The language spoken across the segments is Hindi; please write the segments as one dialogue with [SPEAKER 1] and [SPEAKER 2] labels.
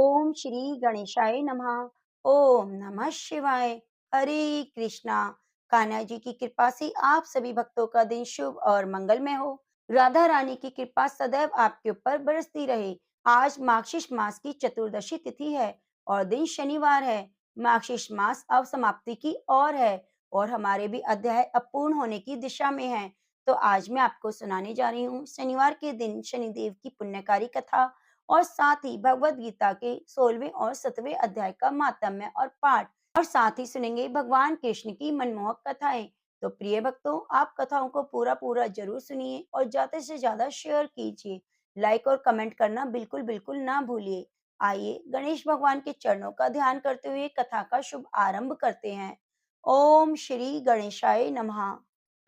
[SPEAKER 1] ओम श्री गणेशाय नमः। ओम नमः शिवाय। हरे कृष्णा। कान्हा जी की कृपा से आप सभी भक्तों का दिन शुभ और मंगलमय हो। राधा रानी की कृपा सदैव आपके ऊपर बरसती रहे। आज मार्गशीर्ष मास की चतुर्दशी तिथि है और दिन शनिवार है। मार्गशीर्ष मास अब समाप्ति की ओर है और हमारे भी अध्याय अपूर्ण होने की दिशा में है। तो आज मैं आपको सुनाने जा रही हूँ शनिवार के दिन शनिदेव की पुण्यकारी कथा और साथ ही भगवत गीता के 16वें और 17वें अध्याय का मातम्य और पाठ, और साथ ही सुनेंगे भगवान कृष्ण की मनमोहक कथाएं। तो प्रिय भक्तों, आप कथाओं को पूरा पूरा जरूर सुनिए और ज्यादा से ज्यादा शेयर कीजिए। लाइक और कमेंट करना बिल्कुल बिल्कुल ना भूलिए। आइए गणेश भगवान के चरणों का ध्यान करते हुए कथा का शुभ आरंभ करते हैं। ओम श्री गणेशाय नमः।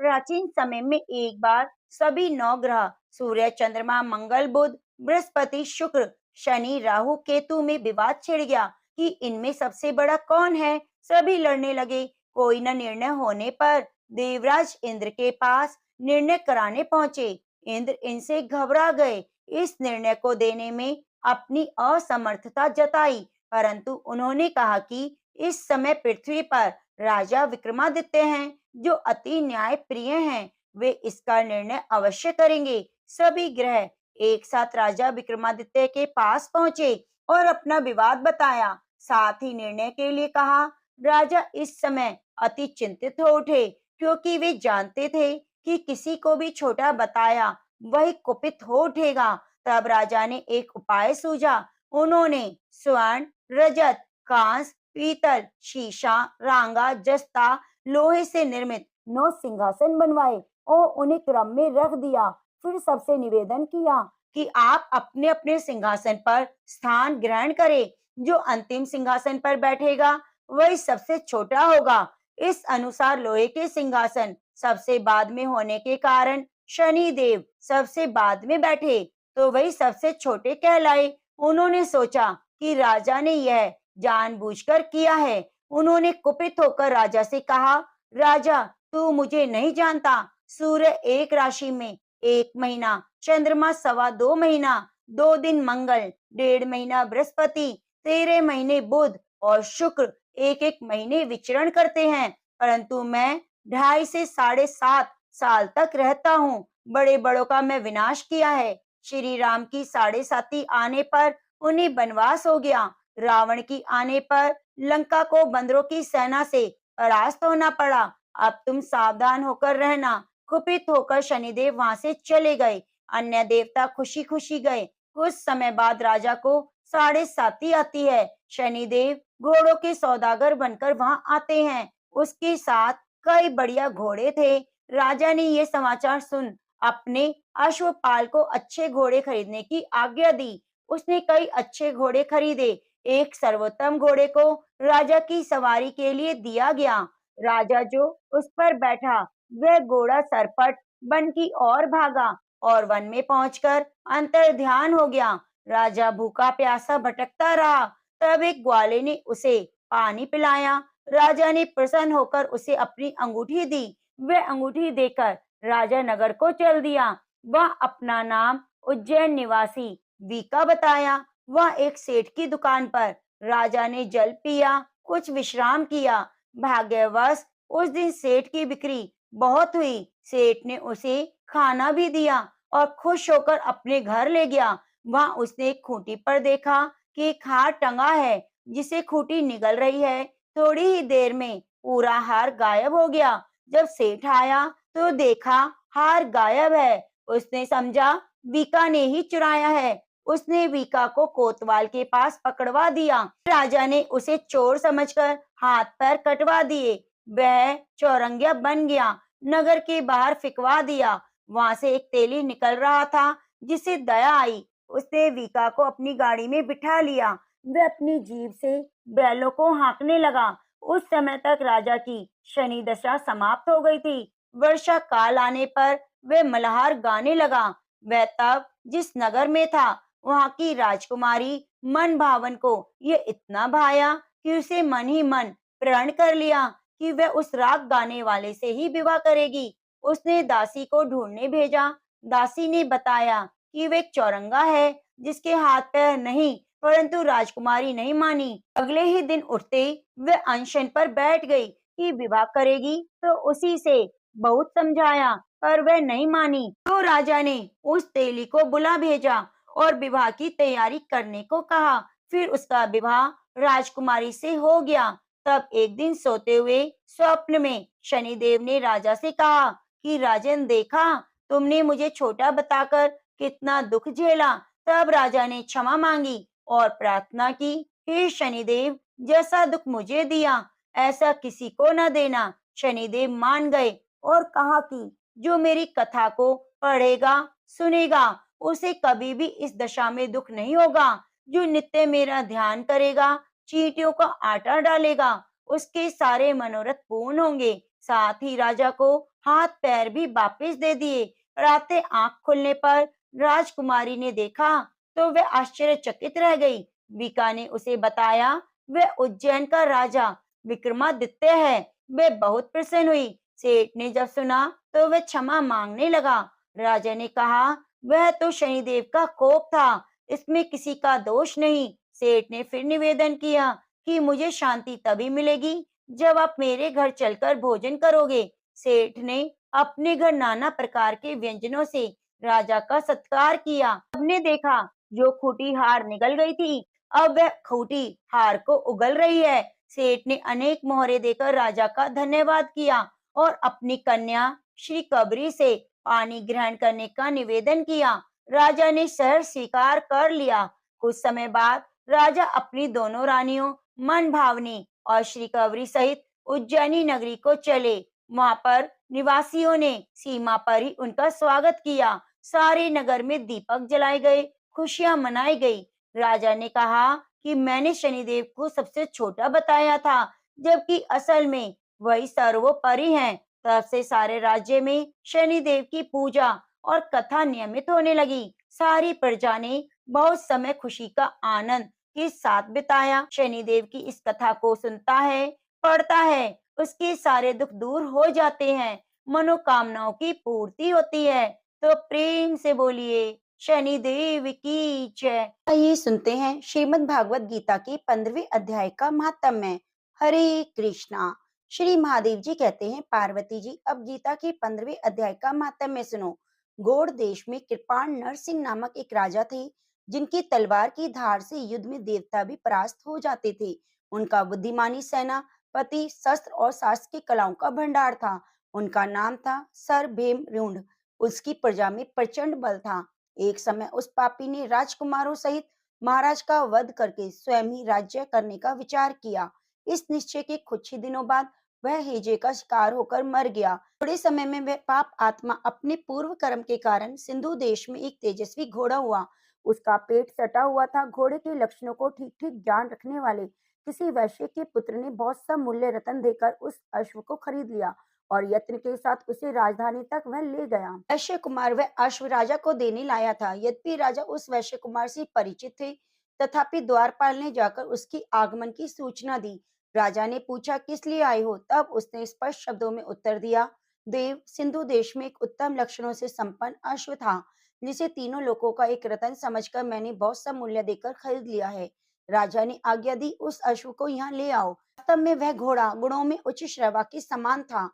[SPEAKER 1] प्राचीन समय में एक बार सभी नौ ग्रह सूर्य, चंद्रमा, मंगल, बुध, बृहस्पति, शुक्र, शनि, राहु, केतु में विवाद छिड़ गया कि इनमें सबसे बड़ा कौन है। सभी लड़ने लगे। कोई न निर्णय होने पर देवराज इंद्र के पास निर्णय कराने पहुंचे। इंद्र इनसे घबरा गए। इस निर्णय को देने में अपनी असमर्थता जताई, परंतु उन्होंने कहा कि इस समय पृथ्वी पर राजा विक्रमादित्य हैं, जो अति न्याय प्रिय हैं। वे इसका निर्णय अवश्य करेंगे। सभी ग्रह एक साथ राजा विक्रमादित्य के पास पहुंचे और अपना विवाद बताया, साथ ही निर्णय के लिए कहा। राजा इस समय अति चिंतित हो उठे, क्योंकि वे जानते थे कि किसी को भी छोटा बताया वही कुपित हो उठेगा। तब राजा ने एक उपाय सूझा। उन्होंने स्वर्ण, रजत, कांस, पीतल, शीशा, रांगा, जस्ता, लोहे से निर्मित 9 सिंहासन बनवाए और उन्हें क्रम में रख दिया। फिर सबसे निवेदन किया कि आप अपने अपने सिंहासन पर स्थान ग्रहण करें। जो अंतिम सिंहासन पर बैठेगा वही सबसे छोटा होगा। इस अनुसार लोहे के सिंहासन सबसे बाद में होने के कारण शनि देव सबसे बाद में बैठे, तो वही सबसे छोटे कहलाए। उन्होंने सोचा कि राजा ने यह जानबूझकर किया है। उन्होंने कुपित होकर राजा से कहा, राजा, तू मुझे नहीं जानता। सूर्य एक राशि में 1 महीना, चंद्रमा 2.25 महीना, 2 दिन मंगल, 1.5 महीना बृहस्पति, 13 महीने बुध और शुक्र एक एक महीने विचरण करते हैं, परंतु मैं 2.5 से 7.5 साल तक रहता हूँ। बड़े बड़ों का मैं विनाश किया है। श्री राम की 7.5 आने पर उन्हें वनवास हो गया। रावण की आने पर लंका को बंदरों की सेना से परास्त होना पड़ा। अब तुम सावधान होकर रहना। कुपित होकर शनिदेव वहां से चले गए। अन्य देवता खुशी खुशी गए। कुछ समय बाद राजा को 7.5 आती है। शनिदेव घोड़ों के सौदागर बनकर वहां आते हैं। उसके साथ कई बढ़िया घोड़े थे। राजा ने ये समाचार सुन अपने अश्वपाल को अच्छे घोड़े खरीदने की आज्ञा दी। उसने कई अच्छे घोड़े खरीदे। एक सर्वोत्तम घोड़े को राजा की सवारी के लिए दिया गया। राजा जो उस पर बैठा, वह घोड़ा सरपट वन की ओर भागा और वन में पहुंचकर अंतर्ध्यान हो गया। राजा भूखा प्यासा भटकता रहा। तब एक ग्वाले ने उसे पानी पिलाया। राजा ने प्रसन्न होकर उसे अपनी अंगूठी दी। वह अंगूठी देकर राजा नगर को चल दिया। वह अपना नाम उज्जैन निवासी वीका बताया। वह एक सेठ की दुकान पर राजा ने जल पिया, कुछ विश्राम किया। भाग्यवश उस दिन सेठ की बिक्री बहुत हुई। सेठ ने उसे खाना भी दिया और खुश होकर अपने घर ले गया। वहां उसने एक खूंटी पर देखा कि एक हार टंगा है, जिसे खूंटी निगल रही है। थोड़ी ही देर में पूरा हार गायब हो गया। जब सेठ आया तो देखा हार गायब है। उसने समझा वीका ने ही चुराया है। उसने वीका को कोतवाल के पास पकड़वा दिया। राजा ने उसे चोर समझकर हाथ पैर कटवा दिए। वह चौरंगिया बन गया। नगर के बाहर फिकवा दिया। वहां से एक तेली निकल रहा था, जिसे दया आई। उसने वीका को अपनी गाड़ी में बिठा लिया। वह अपनी जीभ से बैलों को हाँकने लगा। उस समय तक राजा की शनि दशा समाप्त हो गई थी। वर्षा काल आने पर वह मल्हार गाने लगा। वह तब जिस नगर में था, वहां की राजकुमारी मन भावन को ये इतना भाया कि उसे मन ही मन प्रण कर लिया कि वह उस राग गाने वाले से ही विवाह करेगी। उसने दासी को ढूंढने भेजा। दासी ने बताया कि वह एक चौरंगा है, जिसके हाथ पैर नहीं परंतु राजकुमारी नहीं मानी। अगले ही दिन उठते वे अनशन पर बैठ गई कि विवाह करेगी, तो उसी से बहुत समझाया पर वह नहीं मानी। तो राजा ने उस तेली को बुला भेजा और विवाह की तैयारी करने को कहा। फिर उसका विवाह राजकुमारी से हो गया। तब एक दिन सोते हुए स्वप्न में शनिदेव ने राजा से कहा कि राजन, देखा, तुमने मुझे छोटा बताकर कितना दुख झेला। तब राजा ने क्षमा मांगी और प्रार्थना की, हे शनिदेव, जैसा दुख मुझे दिया ऐसा किसी को न देना। शनिदेव मान गए और कहा कि जो मेरी कथा को पढ़ेगा, सुनेगा, उसे कभी भी इस दशा में दुख नहीं होगा। जो नित्य मेरा ध्यान करेगा, चींटियों का आटा डालेगा, उसके सारे मनोरथ पूर्ण होंगे। साथ ही राजा को हाथ पैर भी वापस दे दिए। रातें आंख खुलने पर राजकुमारी ने देखा तो वह आश्चर्यचकित रह गई। बीका ने उसे बताया वह उज्जैन का राजा विक्रमादित्य है। वह बहुत प्रसन्न हुई। सेठ ने जब सुना तो वह क्षमा मांगने लगा। राजा ने कहा, वह तो शनिदेव का कोप था, इसमें किसी का दोष नहीं। सेठ ने फिर निवेदन किया कि मुझे शांति तभी मिलेगी जब आप मेरे घर चलकर भोजन करोगे। सेठ ने अपने घर नाना प्रकार के व्यंजनों से राजा का सत्कार किया। सबने देखा जो खूंटी हार निगल गई थी, अब वह खूंटी हार को उगल रही है। सेठ ने अनेक मोहरे देकर राजा का धन्यवाद किया और अपनी कन्या श्री कबरी से पानी ग्रहण करने का निवेदन किया। राजा ने शहर स्वीकार कर लिया। कुछ समय बाद राजा अपनी दोनों रानियों मन भावनी और श्री कबरी सहित उज्जैनी नगरी को चले। वहां पर निवासियों ने सीमा पर ही उनका स्वागत किया। सारे नगर में दीपक जलाए गए, खुशियां मनाई गई। राजा ने कहा कि मैंने शनिदेव को सबसे छोटा बताया था, जबकि असल में वही सर्वोपरि हैं। तब से सारे राज्य में शनिदेव की पूजा और कथा नियमित होने लगी। सारी प्रजा ने बहुत समय खुशी का आनंद के साथ बिताया। शनिदेव की इस कथा को सुनता है, पढ़ता है, उसके सारे दुख दूर हो जाते हैं, मनोकामनाओं की पूर्ति होती है। तो प्रेम से बोलिए शनिदेव की जय। आइए सुनते हैं श्रीमद् भागवत गीता के 15वें अध्याय का महात्म्य। हरे कृष्णा। श्री महादेव जी कहते हैं, पार्वती जी, अब गीता के 15वें अध्याय का महात्म्य सुनो। गौड़ देश में कृपाण नरसिंह नामक एक राजा थे, जिनकी तलवार की धार से युद्ध में देवता भी परास्त हो जाते थे। उनका बुद्धिमानी सेनापति, शस्त्र और शास्त्र की कलाओं का भंडार था। उनका नाम था सर भेम रूंड। उसकी प्रजा में प्रचंड बल था। एक समय उस पापी ने राजकुमारों सहित महाराज का वध करके स्वयं ही राज्य करने का विचार किया। इस निश्चय के कुछ ही दिनों बाद वह हेजे का शिकार होकर मर गया। थोड़े समय में वह पाप आत्मा अपने पूर्व कर्म के कारण सिंधु देश में एक तेजस्वी घोड़ा हुआ। उसका पेट सटा हुआ था। घोड़े के लक्षणों को ठीक ठीक ज्ञान रखने वाले किसी वैश्य के पुत्र ने बहुत सा मूल्य रत्न देकर उस अश्व को खरीद लिया और यत्न के साथ उसे राजधानी तक वह ले गया। वैश्य कुमार वह अश्व राजा को देने लाया था। यद्यपि राजा उस वैश्य कुमार से परिचित थे, तथापि द्वारपाल ने जाकर उसकी आगमन की सूचना दी। राजा ने पूछा, किस लिए आए हो? तब उसने स्पष्ट शब्दों में उत्तर दिया, देव, सिंधु देश में एक उत्तम लक्षणों से संपन्न अश्व था, जिसे तीनों लोगों का एक रत्न समझकर मैंने बहुत सा मूल्य देकर खरीद लिया है। राजा ने आज्ञा दी, उस अश्व को यहाँ ले आओ। वास्तव में वह घोड़ा गुणों में उच्च श्रवा के समान था।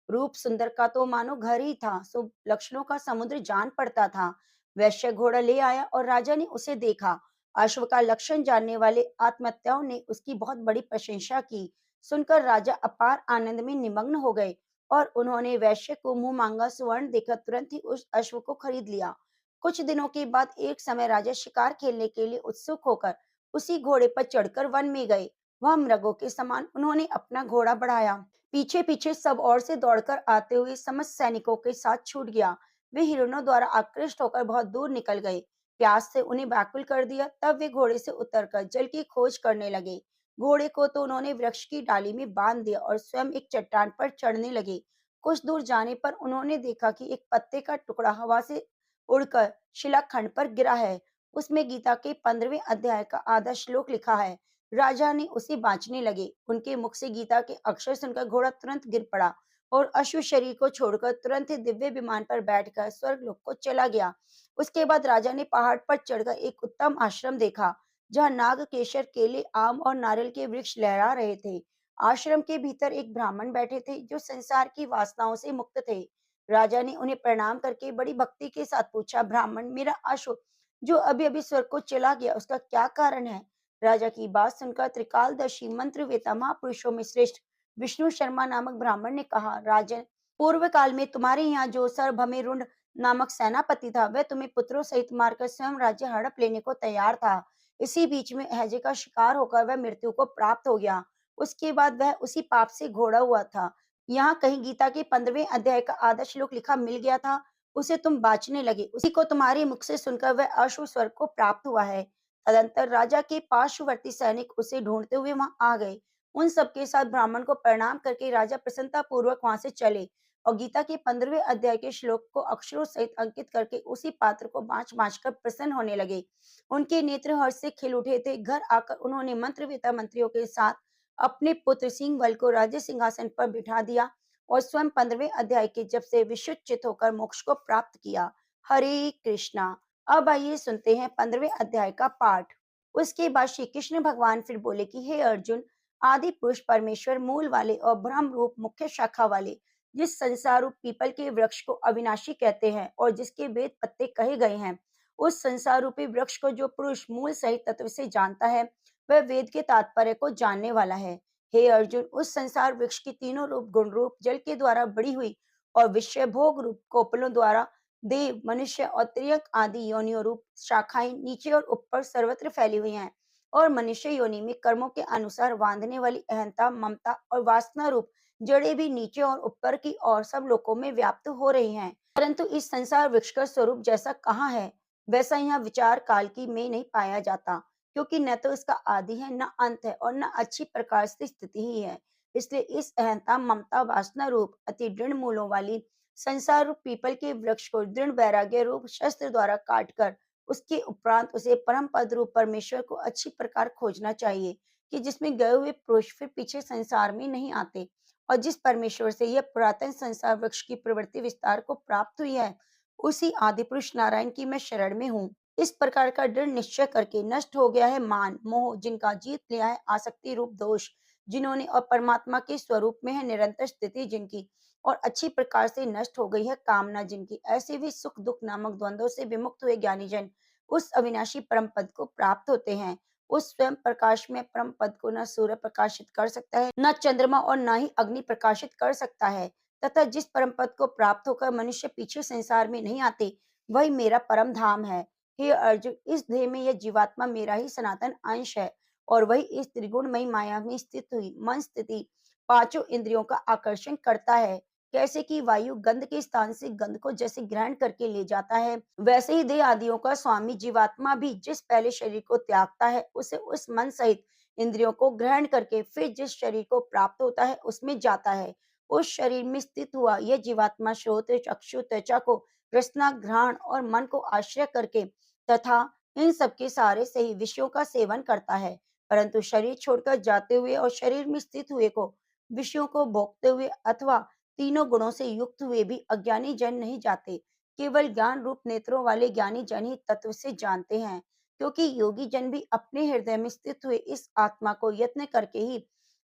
[SPEAKER 1] रूप सुंदर का तो मानो घर ही था। शुभ लक्षणों का समुद्र जान पड़ता था। वैश्य घोड़ा ले आया और राजा ने उसे देखा। अश्व का लक्षण जानने वाले आत्महत्याओं ने उसकी बहुत बड़ी प्रशंसा की। सुनकर राजा अपार आनंद में निमग्न हो गए और उन्होंने वैश्य को मुंह मांगा स्वर्ण देकर तुरंत ही उस अश्व को खरीद लिया। कुछ दिनों के बाद एक समय राजा शिकार खेलने के लिए उत्सुक होकर उसी घोड़े पर चढ़कर वन में गए। वह मृगों के समान उन्होंने अपना घोड़ा बढ़ाया। पीछे पीछे सब ओर से दौड़कर आते हुए समस्त सैनिकों के साथ छूट गया। वे हिरणों द्वारा आकृष्ट होकर बहुत दूर निकल गए। प्यास से उन्हें व्याकुल कर दिया। तब वे घोड़े से उतरकर जल की खोज करने लगे। घोड़े को तो उन्होंने वृक्ष की डाली में बांध दिया और स्वयं एक चट्टान पर चढ़ने लगे। कुछ दूर जाने पर उन्होंने देखा कि एक पत्ते का टुकड़ा हवा से उड़कर शिलाखंड पर गिरा है। उसमें गीता के 15वें अध्याय का आधा श्लोक लिखा है। राजा ने उसे बांचने लगे। उनके मुख से गीता के अक्षर सुनकर घोड़ा तुरंत गिर पड़ा और अश्व शरीर को छोड़कर तुरंत ही दिव्य विमान पर बैठकर स्वर्ग लोक को चला गया। उसके बाद राजा ने पहाड़ पर चढ़कर एक उत्तम आश्रम देखा, जहाँ नाग, केसर, केले, आम और नारियल के वृक्ष लहरा रहे थे। आश्रम के भीतर एक ब्राह्मण बैठे थे जो संसार की वासनाओं से मुक्त थे। राजा ने उन्हें प्रणाम करके बड़ी भक्ति के साथ पूछा, ब्राह्मण, मेरा अश्व जो अभी अभी स्वर्ग को चला गया, उसका क्या कारण है? राजा की बात सुनकर त्रिकालदर्शी मंत्रवेता महापुरुषों में श्रेष्ठ विष्णु शर्मा नामक ब्राह्मण ने कहा, राजन, पूर्व काल में तुम्हारे यहाँ जो सर्वभौमरुंड नामक सेनापति था, वह तुम्हें पुत्रों सहित मारकर स्वयं राज्य हड़प लेने को तैयार था। इसी बीच में हैजे का शिकार होकर वह मृत्यु को प्राप्त हो गया। उसके बाद वह उसी पाप से घोड़ा हुआ था। यहाँ कहीं गीता के 15वें अध्याय का आधा श्लोक लिखा मिल गया था। उसे तुम बाँचने लगे। उसी को तुम्हारे मुख से सुनकर वह अश्व स्वर्ग को प्राप्त हुआ है। तदंतर राजा के पार्श्ववर्ती सैनिक उसे ढूंढते हुए वहां आ गए। उन सबके साथ ब्राह्मण को प्रणाम करके राजा प्रसन्नता पूर्वक वहां से चले और गीता के 15वें अध्याय के श्लोक को अक्षरों सहित अंकित करके उसी पात्र को बाँच-बाँच कर प्रसन्न होने लगे। उनके नेत्र हर्ष से खिल उठे थे। घर आकर उन्होंने मंत्रवेता मंत्रियों के साथ अपने पुत्र सिंहबल को राज्य सिंहासन पर बिठा दिया और स्वयं 15वें अध्याय के जप से विशुचित होकर मोक्ष को प्राप्त किया। हरे कृष्णा। अब आइए सुनते हैं 15वें अध्याय का पाठ। उसके बाद श्री कृष्ण भगवान फिर बोले कि हे अर्जुन, आदि पुरुष परमेश्वर मूल वाले और ब्रह्म रूप मुख्य शाखा वाले जिस संसार रूप पीपल के वृक्ष को अविनाशी कहते हैं और जिसके वेद पत्ते कहे गए हैं, उस संसार रूपी वृक्ष को जो पुरुष मूल सहित तत्व से जानता है, वह वेद के तात्पर्य को जानने वाला है। हे अर्जुन, उस संसार वृक्ष की तीनों रूप गुण रूप जल के द्वारा बड़ी हुई और विषय भोग रूप कोपलों द्वारा देव, मनुष्य और त्रियक आदि योनियों रूप शाखाएं नीचे और ऊपर सर्वत्र फैली हुई हैं और मनुष्य योनि में कर्मों के अनुसार बांधने वाली अहंता, ममता और वासना रूप जड़ें भी नीचे और ऊपर की ओर सब लोकों में व्याप्त हो रही हैं। परंतु इस संसार वृक्ष का स्वरूप जैसा कहाँ है, वैसा यहाँ विचार काल की में नहीं पाया जाता, क्योंकि न तो इसका आदि है, न अंत है और न अच्छी प्रकार से स्थिति ही है। इसलिए इस अहंता, ममता, वासना रूप अति दृढ़ मूलों वाली संसार रूप पीपल के वृक्ष को दृढ़ वैराग्य रूप शस्त्र द्वारा काटकर उसके उपरांत उसे परम पद रूप परमेश्वर को अच्छी प्रकार खोजना चाहिए, कि जिसमें गए हुए पुरुष फिर पीछे संसार में नहीं आते और जिस परमेश्वर से यह पुरातन संसार वृक्ष की प्रवृत्ति विस्तार को प्राप्त हुई है, उसी आदि पुरुष नारायण की मैं शरण में हूँ। इस प्रकार का दृढ़ निश्चय करके नष्ट हो गया है मान मोह, जिनका जीत लिया है आसक्ति रूप दोष, जिन्होंने और परमात्मा के स्वरूप में है निरंतर स्थिति जिनकी, और अच्छी प्रकार से नष्ट हो गई है कामना जिनकी, ऐसे भी सुख दुख नामक द्वंद्वों से विमुक्त हुए ज्ञानी जन उस अविनाशी परम पद को प्राप्त होते हैं। उस स्वयं प्रकाश में परम पद को न सूर्य प्रकाशित कर सकता है, न चंद्रमा और न ही अग्नि प्रकाशित कर सकता है, तथा जिस परम पद को प्राप्त होकर मनुष्य पीछे संसार में नहीं आते, वही मेरा परम धाम है। हे अर्जुन, इस देह में यह जीवात्मा मेरा ही सनातन अंश है और वही इस त्रिगुणमयी माया में स्थित हुई मन स्थिति पांचों इंद्रियों का आकर्षण करता है। कैसे कि वायु गंध के स्थान से गंध को जैसे ग्रहण करके ले जाता है, वैसे ही देह आदियों का स्वामी जीवात्मा भी जिस पहले शरीर को त्यागता है, उसे उस मन सहित इंद्रियों को ग्रहण करके फिर जिस शरीर को प्राप्त होता है उसमें जाता है। उस शरीर में स्थित हुआ यह जीवात्मा श्रोत, चक्षु, त्वचा को रसना, घ्राण और मन को आश्रय करके तथा इन सबके सहारे से ही विषयों का सेवन करता है। परंतु शरीर छोड़कर जाते हुए और शरीर में स्थित हुए को विषयों को भोगते हुए अथवा तीनों गुणों से युक्त हुए भी अज्ञानी जन नहीं जाते। केवल ज्ञान रूप नेत्रों वाले ज्ञानी जन ही तत्व से जानते हैं, क्योंकि योगी जन भी अपने हृदय में स्थित हुए इस आत्मा को यत्न करके ही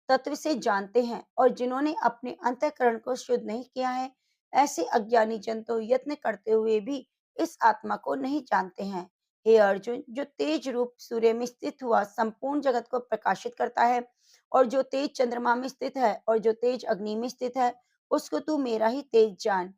[SPEAKER 1] तत्व से जानते हैं, और जिन्होंने अपने अंतःकरण को शुद्ध नहीं किया है, ऐसे अज्ञानी जन तो यत्न करते हुए भी इस आत्मा को नहीं जानते हैं। हे अर्जुन, जो तेज रूप सूर्य में स्थित हुआ संपूर्ण जगत को प्रकाशित करता है और जो तेज चंद्रमा में स्थित है और जो तेज अग्नि में स्थित है, उसको तू मेरा ही तेज जान।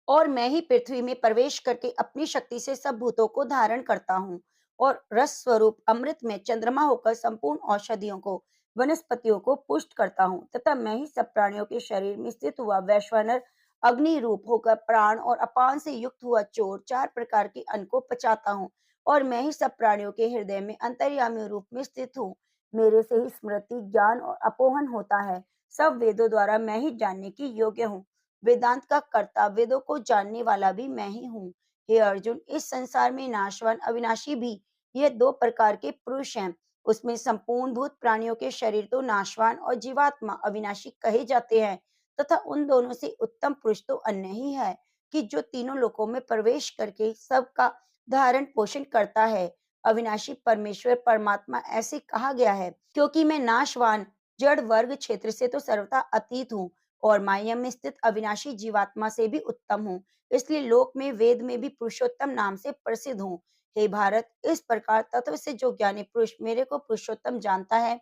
[SPEAKER 1] और मैं ही पृथ्वी में प्रवेश करके अपनी शक्ति से सब भूतों को धारण करता हूँ और रस स्वरूप अमृत में चंद्रमा होकर संपूर्ण औषधियों को, वनस्पतियों को पुष्ट करता हूँ, तथा मैं ही सब प्राणियों के शरीर में स्थित हुआ वैश्वानर अग्नि रूप होकर प्राण और अपान से युक्त हुआ चोर चार प्रकार के अन्न को पचाता हूँ और मैं ही सब प्राणियों के हृदय में अंतर्यामी रूप में स्थित हूँ। मेरे से ही स्मृति, ज्ञान और अपोहन होता है। सब वेदों द्वारा मैं ही जानने की योग्य हूँ। वेदांत का कर्ता, वेदों को जानने वाला भी मैं ही हूँ। हे अर्जुन, इस संसार में नाशवान अविनाशी भी ये दो प्रकार के पुरुष हैं। उसमें संपूर्ण भूत प्राणियों के शरीर तो नाशवान और जीवात्मा अविनाशी कहे जाते हैं, तथा उन दोनों से उत्तम पुरुष तो अन्य ही है, कि जो तीनों लोकों में प्रवेश करके सबका धारण पोषण करता है। अविनाशी परमेश्वर परमात्मा ऐसे कहा गया है, क्योंकि मैं नाशवान जड़ वर्ग क्षेत्र से तो सर्वथा अतीत हूँ और माया में स्थित अविनाशी जीवात्मा से भी उत्तम हूँ। इसलिए लोक में वेद में भी पुरुषोत्तम नाम से प्रसिद्ध हूँ। हे भारत, इस प्रकार तत्व से जो ज्ञानी पुरुष मेरे को पुरुषोत्तम जानता है,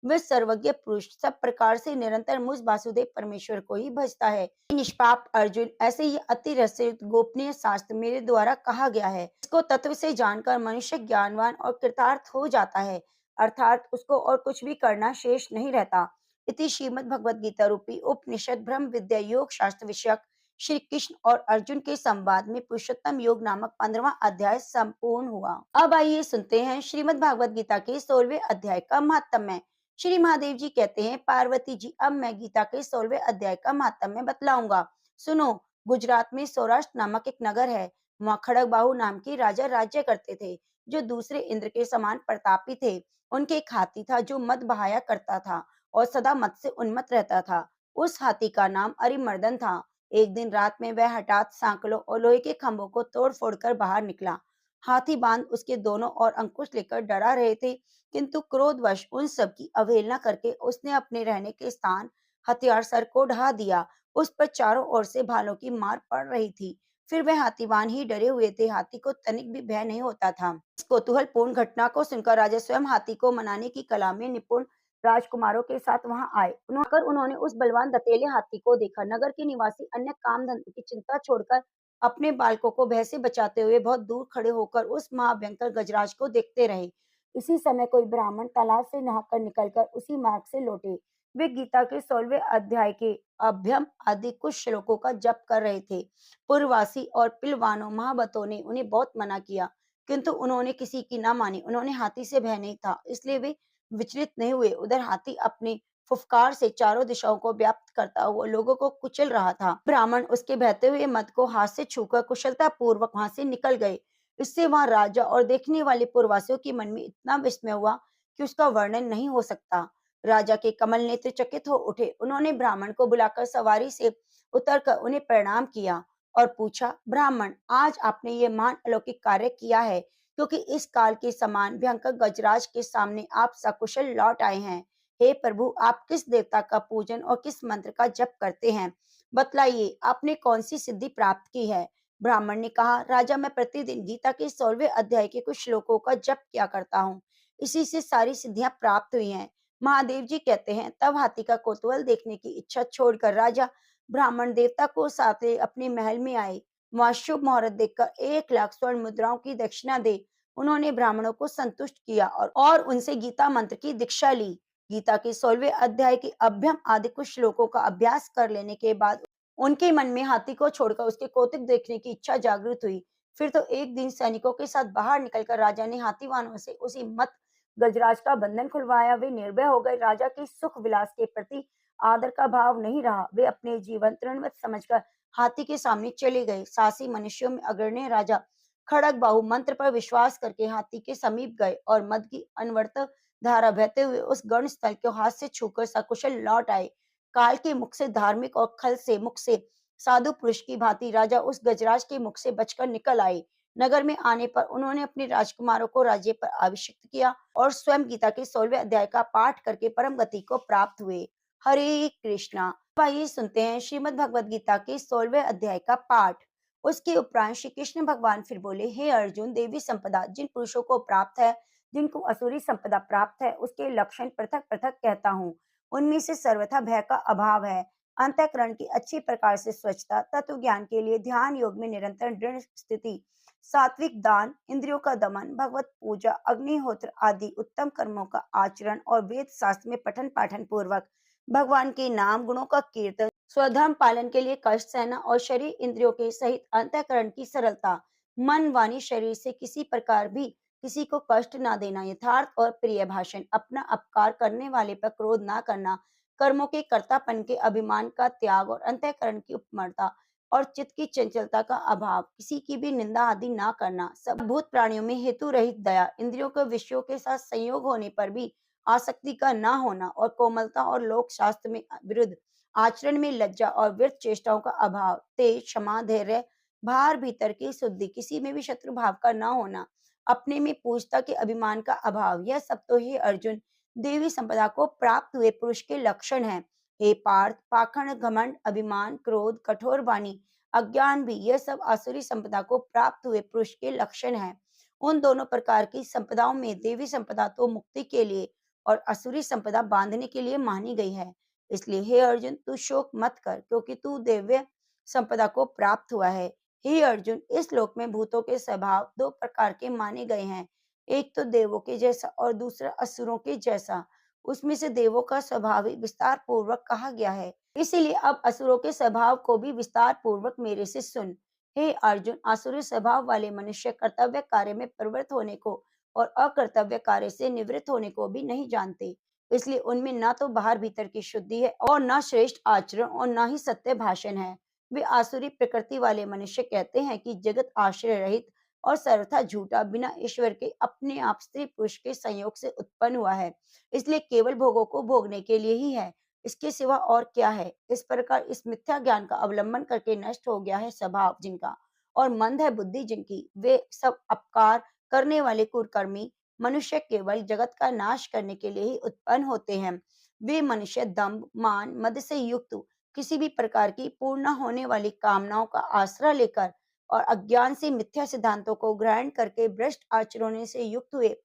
[SPEAKER 1] वह सर्वज्ञ पुरुष सब प्रकार से निरंतर मुझ वासुदेव परमेश्वर को ही भजता है। निष्पाप अर्जुन, ऐसे ही अति रहस्ययुक्त गोपनीय शास्त्र मेरे द्वारा कहा गया है। इसको तत्व से जानकर मनुष्य ज्ञानवान और कृतार्थ हो जाता है, अर्थात उसको और कुछ भी करना शेष नहीं रहता। इति श्रीमद् भगवद गीता रूपी उपनिषद ब्रह्म विद्या योग शास्त्र विषयक श्री कृष्ण और अर्जुन के संवाद में पुरुषोत्तम योग नामक 15वां अध्याय संपूर्ण हुआ। अब आइए सुनते हैं श्रीमद् भागवत गीता के 16वें अध्याय का महात्म्य। श्री महादेव जी कहते हैं, पार्वती जी, अब मैं गीता के 16वें अध्याय का महात्म्य बतलाऊंगा। सुनो। गुजरात में सौराष्ट्र नामक एक नगर है। वहाँ खड़गबाहु नाम के राजा राज्य करते थे, जो दूसरे इंद्र के समान प्रतापी थे। उनके एक हाथी था जो मद बहाया करता था और सदा मद से उन्मत्त रहता था। उस हाथी का नाम अरिमर्दन था। एक दिन रात में वह हठात सांकलों और लोहे के खंभों को तोड़ फोड़ कर बाहर निकला। हाथी बांध उसके दोनों ओर अंकुश लेकर डरा रहे थे, किंतु क्रोधवश उन सब की अवहेलना करके उसने अपने रहने के स्थान हथियार सर को ढहा दिया। उस पर चारों ओर से भालों की मार पड़ रही थी। फिर वह हाथीवान ही डरे हुए थे, हाथी को तनिक भी भय नहीं होता था। इस कौतूहलपूर्ण घटना को सुनकर राजा स्वयं हाथी को मनाने की कला में निपुण राजकुमारों के साथ वहां आए। उन्होंने उस बलवान दतेले हाथी को देखा। नगर के निवासी अन्य काम धंधों की चिंता छोड़कर अपने बालकों को भय से बचाते हुए बहुत दूर खड़े होकर उस महाभयंकर गजराज को देखते रहे। इसी समय कोई ब्राह्मण तालाब से नहाकर निकलकर उसी मार्ग से लौटे। वे गीता के 16वें अध्याय के अभ्यम आदि कुछ श्लोकों का जप कर रहे थे। पूर्ववासी और पिलवानों महाबतों ने उन्हें बहुत मना किया, किंतु उन्होंने किसी की ना मानी। उन्होंने हाथी से भय नहीं था, इसलिए वे विचलित नहीं हुए। उधर हाथी अपने फुफकार से चारों दिशाओं को व्याप्त करता हुआ लोगों को कुचल रहा था। ब्राह्मण उसके बहते हुए मद को हाथ से छूकर कुशलता पूर्वक वहां से निकल गए। इससे वहां राजा और देखने वाले पूर्ववासियों के मन में इतना विस्मय हुआ कि उसका वर्णन नहीं हो सकता। राजा के कमल नेत्र चकित हो उठे। उन्होंने ब्राह्मण को बुलाकर सवारी से उतरकर उन्हें प्रणाम किया और पूछा, ब्राह्मण, आज आपने ये महान अलौकिक कार्य किया है, क्योंकि इस काल के समान भयंकर गजराज के सामने आप सकुशल लौट आए हैं। हे प्रभु, आप किस देवता का पूजन और किस मंत्र का जप करते हैं? बतलाइए, आपने कौन सी सिद्धि प्राप्त की है? ब्राह्मण ने कहा, राजा, मैं प्रतिदिन गीता के 16वें अध्याय के कुछ श्लोकों का जप किया करता हूँ। इसी से सारी सिद्धियां प्राप्त हुई हैं। महादेव जी कहते हैं, तब हाथी का कौतूहल देखने की इच्छा छोड़कर राजा ब्राह्मण देवता को साथ ले अपने महल में आए। वहां शुभ मुहूर्त देखकर 1 लाख स्वर्ण मुद्राओं की दक्षिणा दे उन्होंने ब्राह्मणों को संतुष्ट किया और उनसे गीता मंत्र की दीक्षा ली। गीता के 16वें अध्याय के अभ्यम आदि कुछ श्लोकों का अभ्यास कर लेने के बाद उनके मन में हाथी को छोड़कर उसके कौतुक देखने की इच्छा जागृत हुई। फिर तो एक दिन सैनिकों के साथ बाहर निकलकर राजा ने हाथीवानों से उसी मत गजराज का बंधन खुलवाया। वे निर्भय हो गए। राजा के सुख विलास के प्रति आदर का भाव नहीं रहा। वे अपने जीवन तृणवत समझकर हाथी के सामने चले गए। साहसी मनुष्यों में अग्रणी राजा खड़गबाहु मंत्र पर विश्वास करके हाथी के समीप गए और मद की अनवर्त धारा बहते हुए उस गण स्थल को हाथ से छूकर सकुशल लौट आए। काल के मुख से धार्मिक और खल से मुख से साधु पुरुष की भांति राजा उस गजराज के मुख से बचकर निकल आए। नगर में आने पर उन्होंने अपने राजकुमारों को राज्य पर अभिषिक्त किया और स्वयं गीता के 16वें अध्याय का पाठ करके परम गति को प्राप्त हुए। हरे कृष्णा। अब आइए सुनते हैं श्रीमद् भगवद गीता के 16वें अध्याय का पाठ। उसके उपरांत श्री कृष्ण भगवान फिर बोले, हे अर्जुन, देवी संपदा जिन पुरुषों को प्राप्त है, जिनको असुरी संपदा प्राप्त है, उसके लक्षण पृथक पृथक कहता हूँ। उनमें से सर्वथा भय का अभाव है, अंतःकरण की अच्छी प्रकार से स्वच्छता, तत्व ज्ञान के लिए ध्यान योग में निरंतर दृढ़ स्थिति, सात्विक दान, इंद्रियों का दमन, भगवत पूजा, अग्निहोत्र आदि उत्तम कर्मों का आचरण और वेद शास्त्र में पठन पाठन पूर्वक भगवान के नाम गुणों का कीर्तन, स्वधर्म पालन के लिए कष्ट सहना और शरीर इंद्रियों के सहित अंतःकरण की सरलता, मन वाणी शरीर से किसी प्रकार भी किसी को कष्ट ना देना, यथार्थ और प्रिय भाषण, अपना अपकार करने वाले पर क्रोध ना करना, कर्मों के कर्तापन के अभिमान का त्याग और अंतःकरण की उपमर्दता और चित्त की चंचलता का अभाव, किसी की भी निंदा आदि ना करना, सब भूत प्राणियों में हेतु रहित दया, इंद्रियों के विषयों के साथ संयोग होने पर भी आसक्ति का ना होना और कोमलता और लोक शास्त्र में विरुद्ध आचरण में लज्जा और व्यर्थ चेष्टाओं का अभाव, तेज, क्षमा, धैर्य, बाहर भीतर की शुद्धि, किसी में भी शत्रु भाव का ना होना, अपने में पूज्यता के अभिमान का अभाव, यह सब तो हे अर्जुन देवी संपदा को प्राप्त हुए पुरुष के लक्षण हैं। हे पार्थ, पाखंड, घमंड, अभिमान, क्रोध, कठोर वाणी, अज्ञान भी यह सब आसुरी संपदा को प्राप्त हुए पुरुष के लक्षण हैं। उन दोनों प्रकार की संपदाओं में देवी संपदा तो मुक्ति के लिए और असुरी संपदा बांधने के लिए मानी गई है। इसलिए हे अर्जुन, तू शोक मत कर, क्योंकि तू दिव्य संपदा को प्राप्त हुआ है। हे अर्जुन, इस श्लोक में भूतों के स्वभाव दो प्रकार के माने गए हैं, एक तो देवों के जैसा और दूसरा असुरों के जैसा। उसमें से देवों का स्वभाव ही विस्तार पूर्वक कहा गया है, इसीलिए अब असुरों के स्वभाव को भी विस्तार पूर्वक मेरे से सुन। हे अर्जुन, आसुरी स्वभाव वाले मनुष्य कर्तव्य कार्य में प्रवृत्त होने को और अकर्तव्य कार्य से निवृत्त होने को भी नहीं जानते, इसलिए उनमें ना तो बाहर भीतर की शुद्धि है और ना श्रेष्ठ आचरण और ना ही सत्य भाषण है। वे आसुरी प्रकृति वाले मनुष्य कहते हैं कि जगत आश्रय रहित और सर्वथा झूठा, बिना ईश्वर के अपने आप स्त्री पुरुष के संयोग से उत्पन्न हुआ है, इसलिए केवल भोगों को भोगने के लिए ही है, इसके सिवा और क्या है। इस प्रकार इस मिथ्या ज्ञान का अवलंबन करके नष्ट हो गया है स्वभाव जिनका, और मंद है बुद्धि जिनकी, वे सब अपकार करने वाले कुकर्मी मनुष्य केवल जगत का नाश करने के लिए ही उत्पन्न होते हैं। वे मनुष्य दंभ, मान, मद से युक्त किसी भी प्रकार की पूर्ण न होने वाली कामनाओं का आसरा लेकर और अज्ञान से मिथ्या सिद्धांतों को ग्रहण करके भ्रष्ट आचरणों से युक्त हुए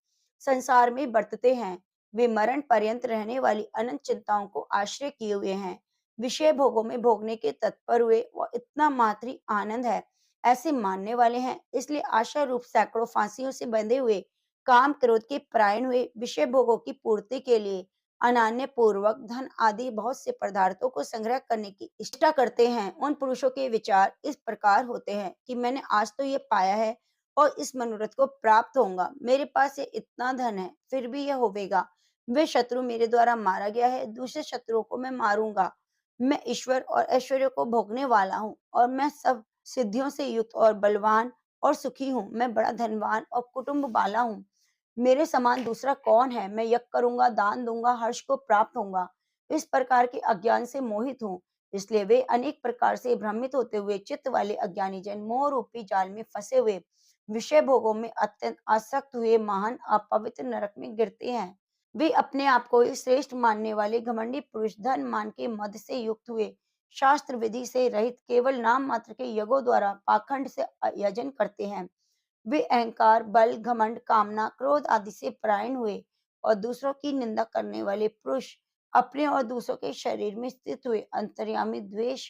[SPEAKER 1] संसार में बरतते हैं। वे मरण पर्यंत रहने वाली अनंत चिंताओं को आश्रय किए हुए हैं, विषय भोगों में भोगने के तत्पर हुए, वह इतना मात्र आनंद है ऐसे मानने वाले हैं। इसलिए आशा रूप सैकड़ों फांसियों से बंधे हुए, काम क्रोध के परायण हुए, विषय भोगों की पूर्ति के लिए अनान्य पूर्वक धन आदि बहुत से पदार्थों को संग्रह करने की इच्छा करते हैं। उन पुरुषों के विचार इस प्रकार होते हैं कि मैंने आज तो ये पाया है और इस मनोरथ को प्राप्त होऊंगा, मेरे पास ये इतना धन है, फिर भी यह होवेगा। वे शत्रु मेरे द्वारा मारा गया है, दूसरे शत्रुओं को मैं मारूंगा। मैं ईश्वर और ऐश्वर्य को भोगने वाला हूँ और मैं सब सिद्धियों से युक्त और बलवान और सुखी हूँ। मैं बड़ा धनवान और कुटुंब वाला हूँ। मेरे समान दूसरा कौन है? मैं यज्ञ करूंगा, दान दूंगा, हर्ष को प्राप्त होऊंगा। इस प्रकार के अज्ञान से मोहित हूँ, इसलिए वे अनेक प्रकार से भ्रमित होते हुए चित्त वाले अज्ञानी जन मोह रूपी जाल में फंसे हुए विषय भोगों में अत्यंत आसक्त हुए महान अपवित्र नरक में गिरते हैं। वे अपने आप को ही श्रेष्ठ मानने वाले घमंडी पुरुष धन मान के मद से युक्त हुए, शास्त्र विधि से रहित केवल नाम मात्र के यज्ञों द्वारा पाखंड से यजन करते हैं। वे अहंकार, बल, घमंड, कामना, क्रोध आदि से परायण हुए और दूसरों की निंदा करने वाले पुरुष अपने और दूसरों के शरीर में स्थित हुए अंतर्यामी द्वेष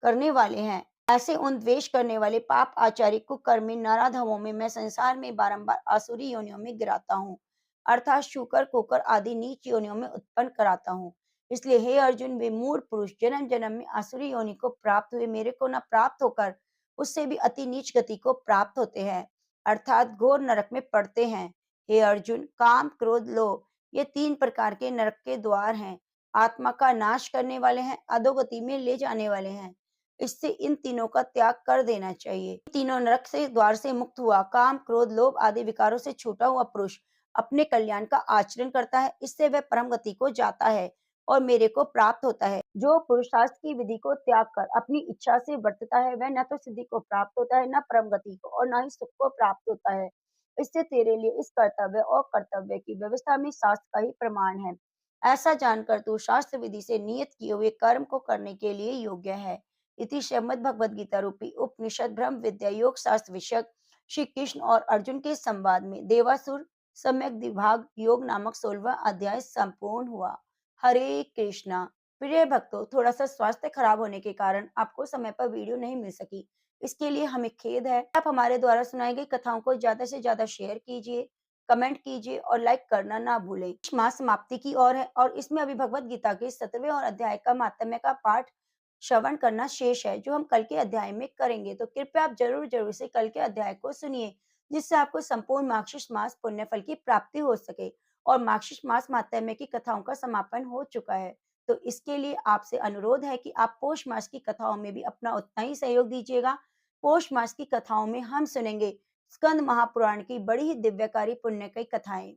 [SPEAKER 1] करने वाले हैं। ऐसे उन द्वेष करने वाले पाप आचारी कुकर्मी नराधमों में मैं संसार में बारंबार आसुरी योनियों में गिराता हूँ, अर्थात शूकर, कुकर आदि नीच योनियों में उत्पन्न कराता हूँ। इसलिए हे अर्जुन, वे मूढ़ पुरुष जन्म जन्म में आसुरी योनि को प्राप्त हुए मेरे को न प्राप्त होकर उससे भी अति नीच गति को प्राप्त होते हैं, अर्थात घोर नरक में पड़ते हैं। हे अर्जुन, काम, क्रोध, लोभ ये तीन प्रकार के नरक के द्वार हैं, आत्मा का नाश करने वाले हैं, अधोगति में ले जाने वाले हैं। इससे इन तीनों का त्याग कर देना चाहिए। तीनों नरक से द्वार से मुक्त हुआ, काम, क्रोध, लोभ आदि विकारों से छूटा हुआ पुरुष अपने कल्याण का आचरण करता है, इससे वह परम गति को जाता है और मेरे को प्राप्त होता है। जो पुरुषार्थ की विधि को त्याग कर अपनी इच्छा से वर्तता है, वह न तो सिद्धि को प्राप्त होता है, न परम गति को, और न ही सुख को प्राप्त होता है। इससे तेरे लिए इस कर्तव्य और कर्तव्य की व्यवस्था में शास्त्र का ही प्रमाण है। ऐसा जानकर तू शास्त्र विधि से नियत किए हुए कर्म को करने के लिए योग्य है। इति श्रीमद् भगवद गीता रूपी उपनिषद ब्रह्म विद्या योग शास्त्र विषयक श्री कृष्ण और अर्जुन के संवाद में देवासुर सम्यक विभाग योग नामक 16वां अध्याय संपूर्ण हुआ। हरे कृष्णा। प्रिय भक्तों, थोड़ा सा स्वास्थ्य खराब होने के कारण आपको समय पर वीडियो नहीं मिल सकी, इसके लिए हमें खेद है। आप हमारे द्वारा सुनाई गई कथाओं को ज्यादा से ज्यादा शेयर कीजिए, कमेंट कीजिए और लाइक करना ना भूलें। माह समाप्ति की ओर है और इसमें अभी भगवत गीता के 17वें और अध्याय का महात्म्य का पाठ श्रवण करना शेष है, जो हम कल के अध्याय में करेंगे। तो कृपया आप जरूर जरूर से कल के अध्याय को सुनिए, जिससे आपको संपूर्ण मार्गशीर्ष मास पुण्य फल की प्राप्ति हो सके। और मार्गशीर्ष मास महात्म्य की कथाओं का समापन हो चुका है, तो इसके लिए आपसे अनुरोध है कि आप पौष मास की कथाओं में भी अपना उतना ही सहयोग दीजिएगा। पौष मास की कथाओं में हम सुनेंगे स्कंद महापुराण की बड़ी ही दिव्यकारी पुण्य की कथाएं।